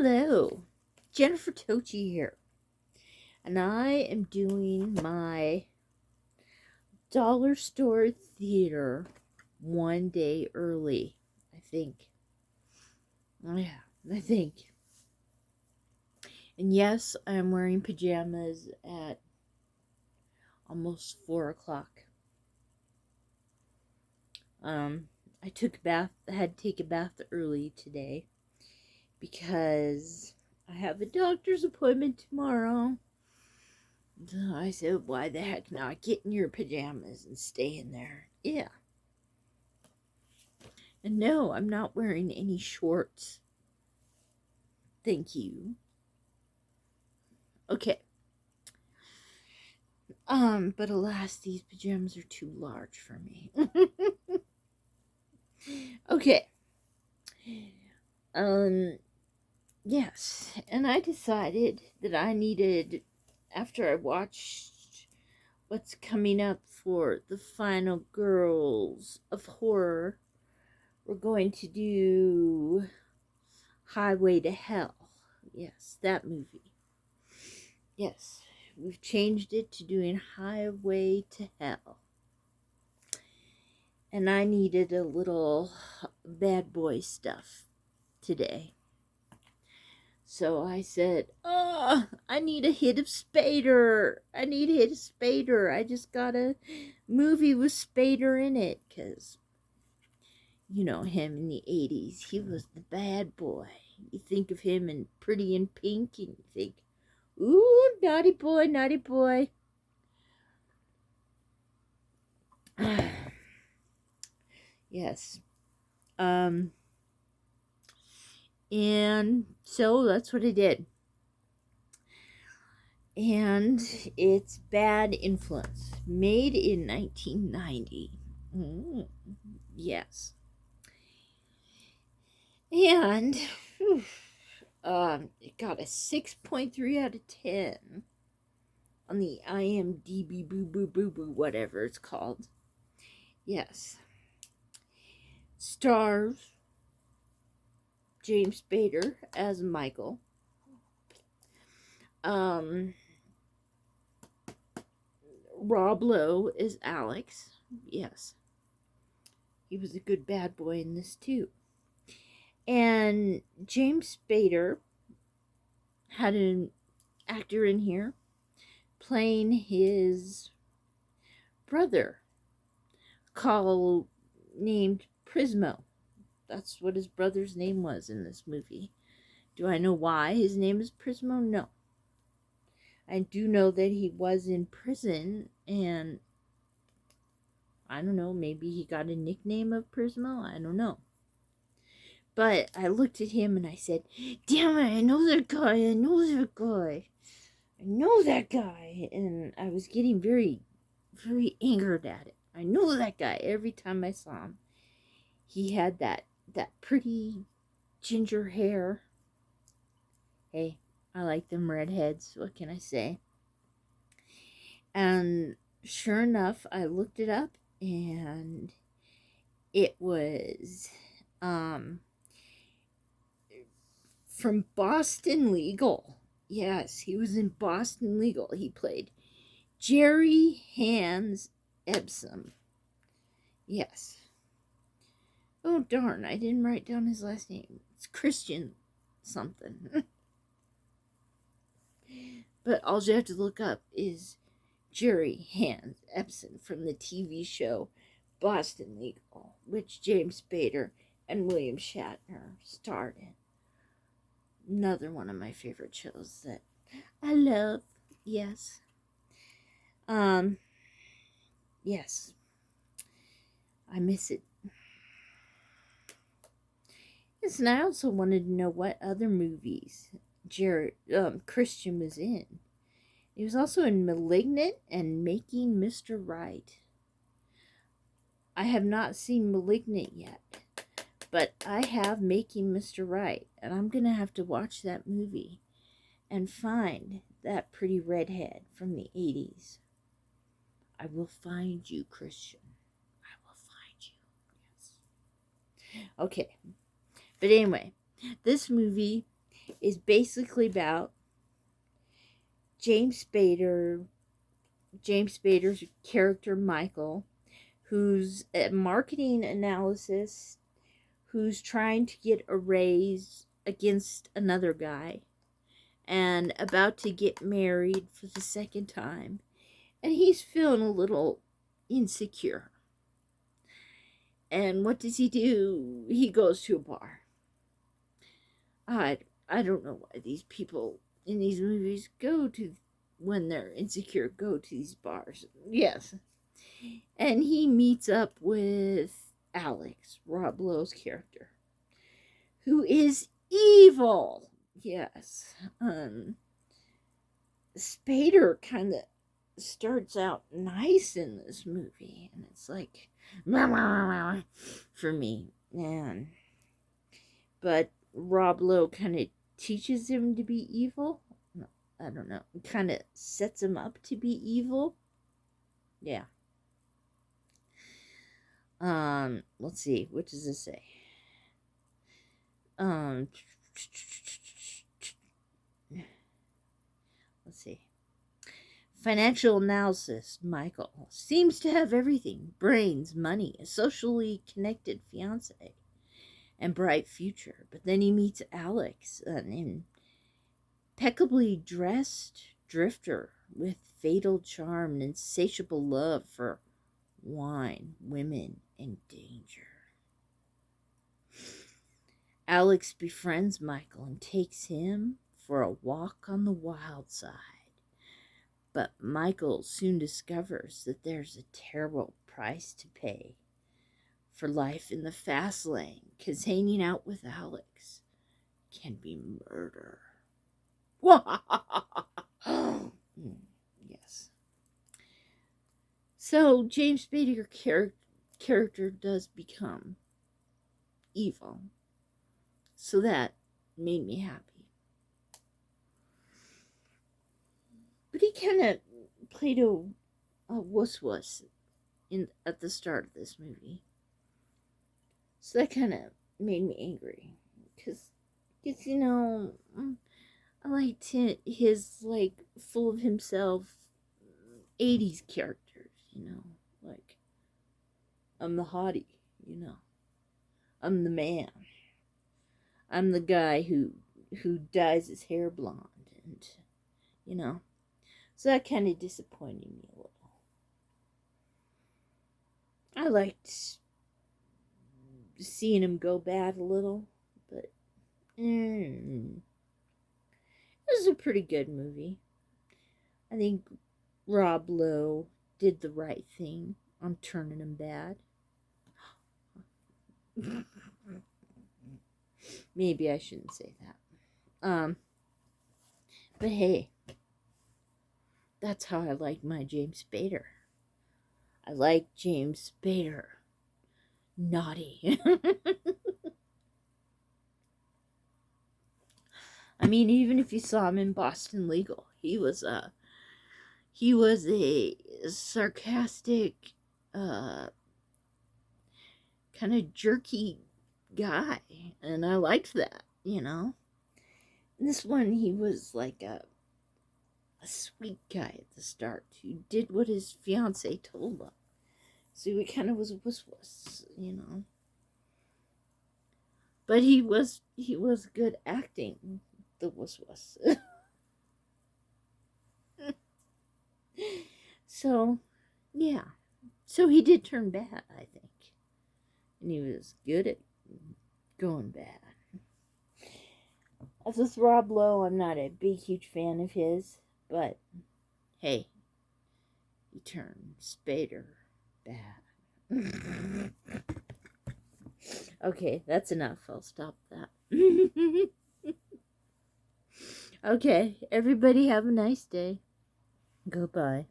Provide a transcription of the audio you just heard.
Hello, Jennifer Tochi here, and I am doing my dollar store theater one day early, I think. Yeah, I think. And yes, I'm wearing pajamas at almost 4 o'clock. I took a bath, I had to take a bath early today because I have a doctor's appointment tomorrow. So I said, why the heck not? Get in your pajamas and stay in there. Yeah. And no, I'm not wearing any shorts. Thank you. Okay. But alas, these pajamas are too large for me. Okay. Yes. And I decided that I needed, after I watched what's coming up for the final Girls of Horror, we're going to do Highway to Hell. Yes, that movie. Yes, we've changed it to doing Highway to Hell. And I needed a little bad boy stuff today. So I said, I need a hit of Spader. I need a hit of Spader. I just got a movie with Spader in it. Because, you know, him in the 80s, he was the bad boy. You think of him in Pretty in Pink and you think, ooh, naughty boy, naughty boy. Yes. And so that's what I did. And it's Bad Influence, made in 1990. Yes. And it got a 6.3 out of 10 on the IMDb boo, whatever it's called. Yes. Stars James Spader as Michael. Rob Lowe is Alex. Yes. He was a good bad boy in this too. And James Spader had an actor in here playing his brother named Prismo. That's what his brother's name was in this movie. Do I know why his name is Prismo? No. I do know that he was in prison, and I don't know, maybe he got a nickname of Prismo? I don't know. But I looked at him and I said, damn it, I know that guy, I know that guy. I know that guy. And I was getting very, very angered at it. I know that guy every time I saw him. He had that pretty ginger hair. Hey, I like them redheads. What can I say? And sure enough, I looked it up and it was from Boston Legal. Yes, he was in Boston Legal. He played Jerry Hans Epsom. Yes. Oh, darn, I didn't write down his last name. It's Christian something. But all you have to look up is Jerry Hans Epsom from the TV show Boston Legal, which James Spader and William Shatner starred in. Another one of my favorite shows that I love. Yes. Yes. I miss it. Yes, and I also wanted to know what other movies Christian was in. He was also in Malignant and Making Mr. Right. I have not seen Malignant yet, but I have Making Mr. Right, and I'm going to have to watch that movie and find that pretty redhead from the 80s. I will find you, Christian. I will find you. Yes. Okay. But anyway, this movie is basically about James Spader's character Michael, who's a marketing analyst who's trying to get a raise against another guy and about to get married for the second time. And he's feeling a little insecure. And what does he do? He goes to a bar. I don't know why these people in these movies when they're insecure, go to these bars. Yes. And he meets up with Alex, Rob Lowe's character, who is evil. Yes. Spader kind of starts out nice in this movie, and it's like for me, man. But Rob Lowe kind of teaches him to be evil. I don't know. Kind of sets him up to be evil. Yeah. Let's see. What does this say? Let's see. Financial analysis. Michael seems to have everything: brains, money, a socially connected fiance, and bright future. But then he meets Alex, an impeccably dressed drifter with fatal charm and insatiable love for wine, women, and danger. Alex befriends Michael and takes him for a walk on the wild side. But Michael soon discovers that there's a terrible price to pay for life in the fast lane, because hanging out with Alex can be murder. Yes. So James Spader character does become evil. So that made me happy. But he kind of played a wuss at the start of this movie. So that kind of made me angry. Because, you know, I liked his, like, full of himself 80s characters, you know. Like, I'm the hottie, you know. I'm the man. I'm the guy who dyes his hair blonde. And, you know. So that kind of disappointed me a little. I liked seeing him go bad a little, but it was a pretty good movie. I think Rob Lowe did the right thing on turning him bad. Maybe I shouldn't say that. But hey, that's how I like my James Spader. I like James Spader. Naughty. I mean, even if you saw him in Boston Legal, he was a sarcastic, kind of jerky guy, and I liked that, you know. In this one, he was like a sweet guy at the start who did what his fiance told him. So he kind of was a wuss, you know. But he was good acting, the wuss. So, yeah. So he did turn bad, I think. And he was good at going bad. As with Rob Lowe, I'm not a big, huge fan of his. But, hey, he turned Spader bad. Okay, that's enough. I'll stop that. Okay, everybody have a nice day. Goodbye.